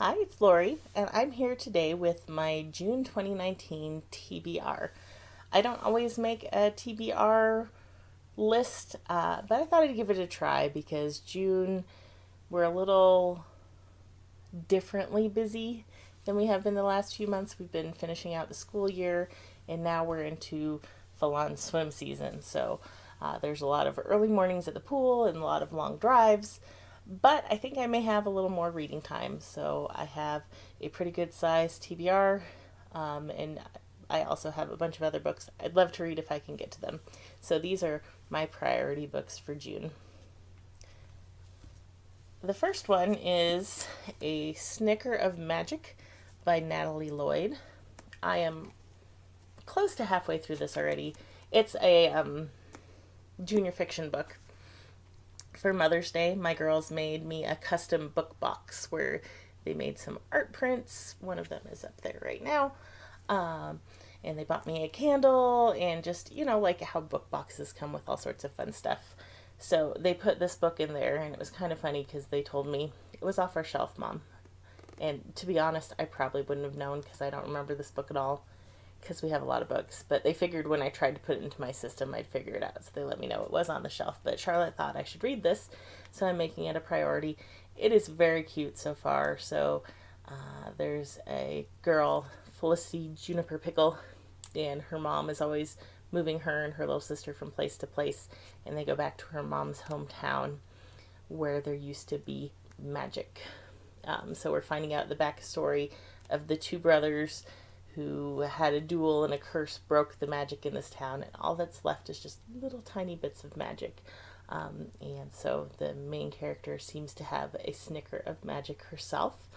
Hi, it's Lori, and I'm here today with my June 2019 TBR. I don't always make a TBR list, but I thought I'd give it a try because June, we're a little differently busy than we have been the last few months. We've been finishing out the school year, and now we're into full on swim season. So there's a lot of early mornings at the pool and a lot of long drives. But I think I may have a little more reading time. So I have a pretty good size TBR, and I also have a bunch of other books I'd love to read if I can get to them. So these are my priority books for June. The first one is a Snicker of Magic by Natalie Lloyd. I am close to halfway through this already. It's a junior fiction book. For Mother's Day, my girls made me a custom book box where they made some art prints. One of them is up there right now. And they bought me a candle and just, like how book boxes come with all sorts of fun stuff. So they put this book in there, and it was kind of funny because they told me it was off our shelf, Mom. And to be honest, I probably wouldn't have known because I don't remember this book at all because we have a lot of books. But they figured when I tried to put it into my system, I'd figure it out. So they let me know it was on the shelf. But Charlotte thought I should read this, so I'm making it a priority. It is very cute so far. So there's a girl, Felicity Juniper Pickle, and her mom is always moving her and her little sister from place to place, and they go back to her mom's hometown where there used to be magic. So we're finding out the backstory of the two brothers who had a duel and a curse broke the magic in this town, and all that's left is just little tiny bits of magic. And so the main character seems to have a Snicker of Magic herself,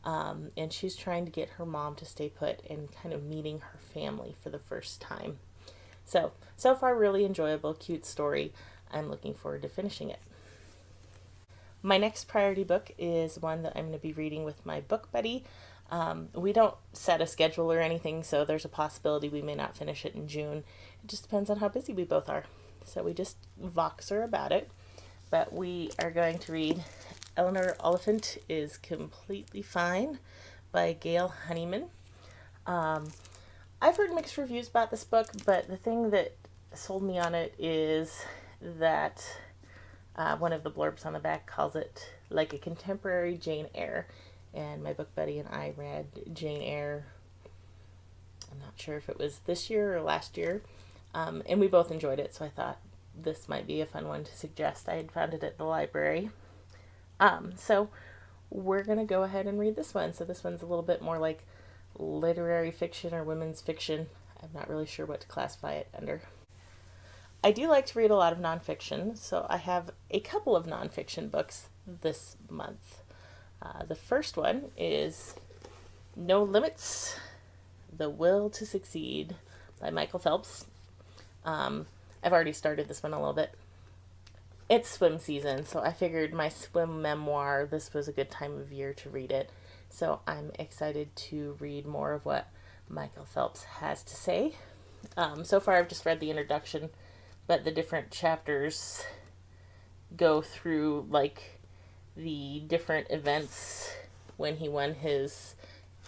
and she's trying to get her mom to stay put and kind of meeting her family for the first time. So far, really enjoyable, cute story. I'm looking forward to finishing it. My next priority book is one that I'm going to be reading with my book buddy. We don't set a schedule or anything, so there's a possibility we may not finish it in June. It just depends on how busy we both are. So we just voxer about it. But we are going to read Eleanor Oliphant is Completely Fine by Gail Honeyman. I've heard mixed reviews about this book, but the thing that sold me on it is that one of the blurbs on the back calls it like a contemporary Jane Eyre. And my book buddy and I read Jane Eyre, I'm not sure if it was this year or last year, and we both enjoyed it, so I thought this might be a fun one to suggest. I had found it at the library. So we're going to go ahead and read this one. So this one's a little bit more like literary fiction or women's fiction. I'm not really sure what to classify it under. I do like to read a lot of nonfiction, so I have a couple of nonfiction books this month. The first one is No Limits, The Will to Succeed by Michael Phelps. I've already started this one a little bit. It's swim season, so I figured my swim memoir, this was a good time of year to read it. So I'm excited to read more of what Michael Phelps has to say. So far I've just read the introduction, but the different chapters go through like the different events when he won his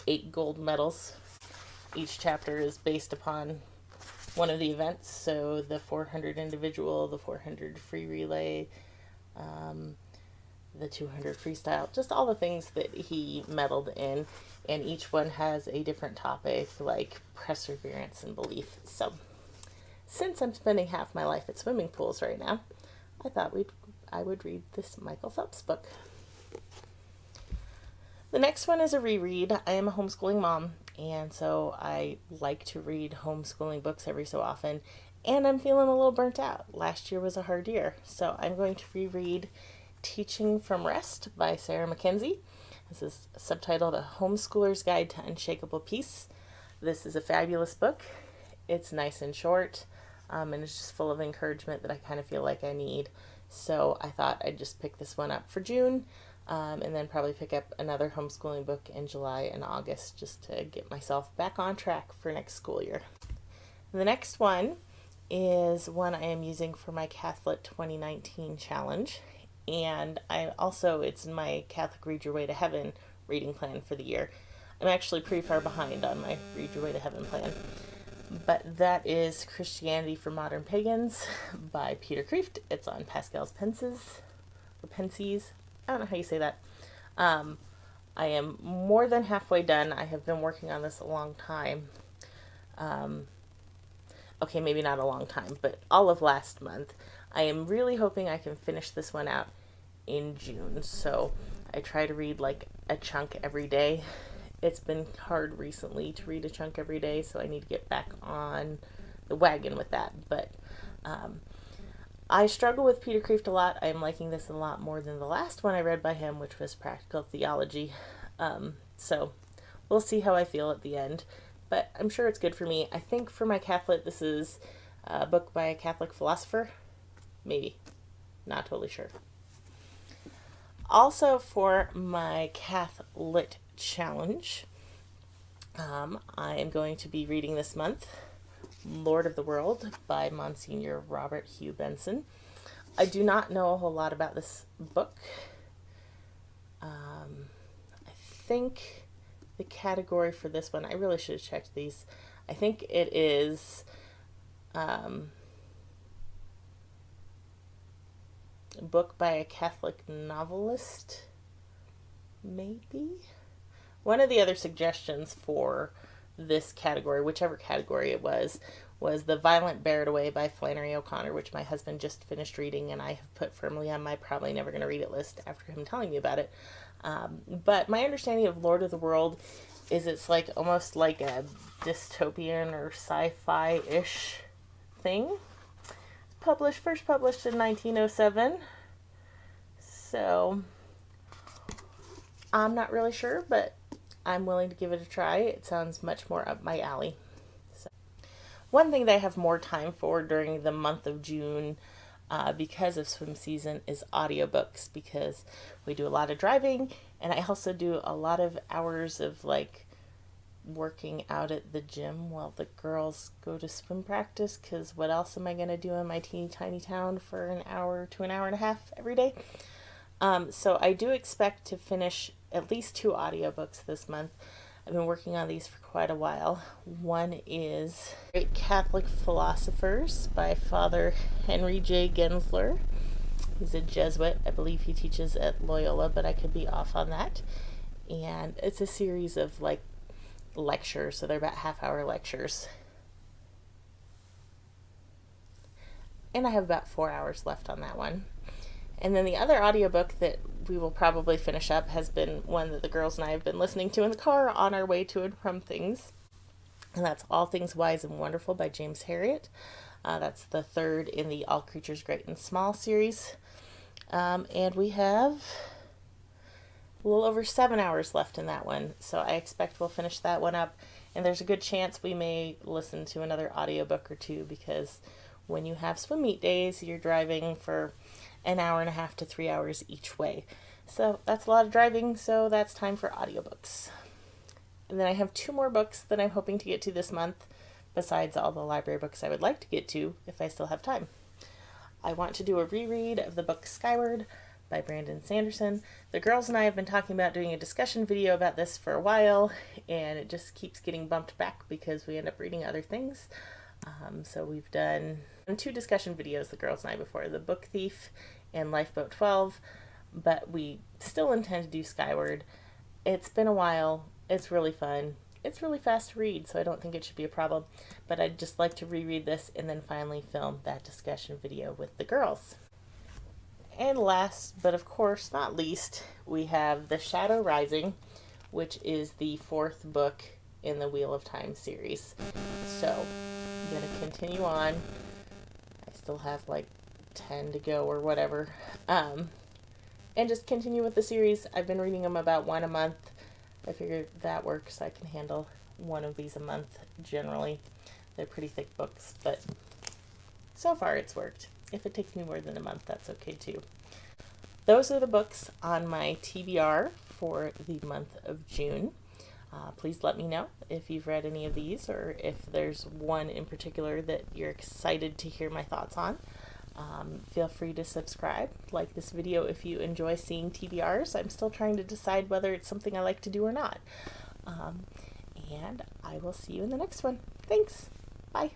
8 gold medals. Each chapter is based upon one of the events, so the 400 individual, the 400 free relay, the 200 freestyle, just all the things that he medaled in, and each one has a different topic like perseverance and belief. So since I'm spending half my life at swimming pools right now, I thought I would read this Michael Phelps book. The next one is a reread. I am a homeschooling mom, and so I like to read homeschooling books every so often, and I'm feeling a little burnt out. Last year was a hard year, so I'm going to reread Teaching from Rest by Sarah Mackenzie. This is subtitled A Homeschooler's Guide to Unshakable Peace. This is a fabulous book. It's nice and short, and it's just full of encouragement that I kind of feel like I need. So I thought I'd just pick this one up for June, and then probably pick up another homeschooling book in July and August just to get myself back on track for next school year. The next one is one I am using for my CathLit 2019 challenge, and it's in my Catholic Read Your Way to Heaven reading plan for the year. I'm actually pretty far behind on my Read Your Way to Heaven plan. But that is Christianity for Modern Pagans by Peter Kreeft. It's on Pascal's Pences, or Pensies. I don't know how you say that. I am more than halfway done. I have been working on this a long time. Okay, maybe not a long time, but all of last month. I am really hoping I can finish this one out in June. So I try to read like a chunk every day. It's been hard recently to read a chunk every day, so I need to get back on the wagon with that. But I struggle with Peter Kreeft a lot. I am liking this a lot more than the last one I read by him, which was Practical Theology. So we'll see how I feel at the end. But I'm sure it's good for me. I think for my CathLit, this is a book by a Catholic philosopher. Maybe. Not totally sure. Also for my CathLit challenge, I am going to be reading this month Lord of the World by Monsignor Robert Hugh Benson. I do not know a whole lot about this book. I think the category for this one, I really should have checked these. I think it is a book by a Catholic novelist, maybe? One of the other suggestions for this category, whichever category it was The Violent Bear It Away by Flannery O'Connor, which my husband just finished reading, and I have put firmly on my probably never going to read it list after him telling me about it. But my understanding of Lord of the World is it's like almost like a dystopian or sci-fi-ish thing. First published in 1907. So I'm not really sure, but I'm willing to give it a try. It sounds much more up my alley. So, one thing that I have more time for during the month of June because of swim season is audiobooks, because we do a lot of driving, and I also do a lot of hours of like working out at the gym while the girls go to swim practice, because what else am I going to do in my teeny tiny town for an hour to an hour and a half every day? So I do expect to finish at least 2 audiobooks this month. I've been working on these for quite a while. One is Great Catholic Philosophers by Father Henry J. Gensler. He's a Jesuit. I believe he teaches at Loyola, but I could be off on that. And it's a series of like lectures, so they're about half-hour lectures. And I have about 4 hours left on that one. And then the other audiobook that we will probably finish up has been one that the girls and I have been listening to in the car on our way to and from things. And that's All Things Wise and Wonderful by James Herriot. That's the third in the All Creatures Great and Small series. And we have a little over 7 hours left in that one. So I expect we'll finish that one up. And there's a good chance we may listen to another audiobook or two, because when you have swim meet days, you're driving for an hour and a half to 3 hours each way. So that's a lot of driving, so that's time for audiobooks. And then I have 2 more books that I'm hoping to get to this month, besides all the library books I would like to get to if I still have time. I want to do a reread of the book Skyward by Brandon Sanderson. The girls and I have been talking about doing a discussion video about this for a while, and it just keeps getting bumped back because we end up reading other things. So we've done 2 discussion videos, the girls and I, before, The Book Thief and Lifeboat 12, but we still intend to do Skyward. It's been a while. It's really fun. It's really fast to read, so I don't think it should be a problem, but I'd just like to reread this and then finally film that discussion video with the girls. And last, but of course not least, we have The Shadow Rising, which is the 4th book in the Wheel of Time series. So I'm going to continue on. I still have like 10 to go or whatever. And just continue with the series. I've been reading them about 1 a month. I figured that works. I can handle 1 of these a month generally. They're pretty thick books, but so far it's worked. If it takes me more than a month, that's okay too. Those are the books on my TBR for the month of June. Please let me know if you've read any of these, or if there's one in particular that you're excited to hear my thoughts on. Feel free to subscribe, like this video if you enjoy seeing TBRs. I'm still trying to decide whether it's something I like to do or not. And I will see you in the next one. Thanks. Bye.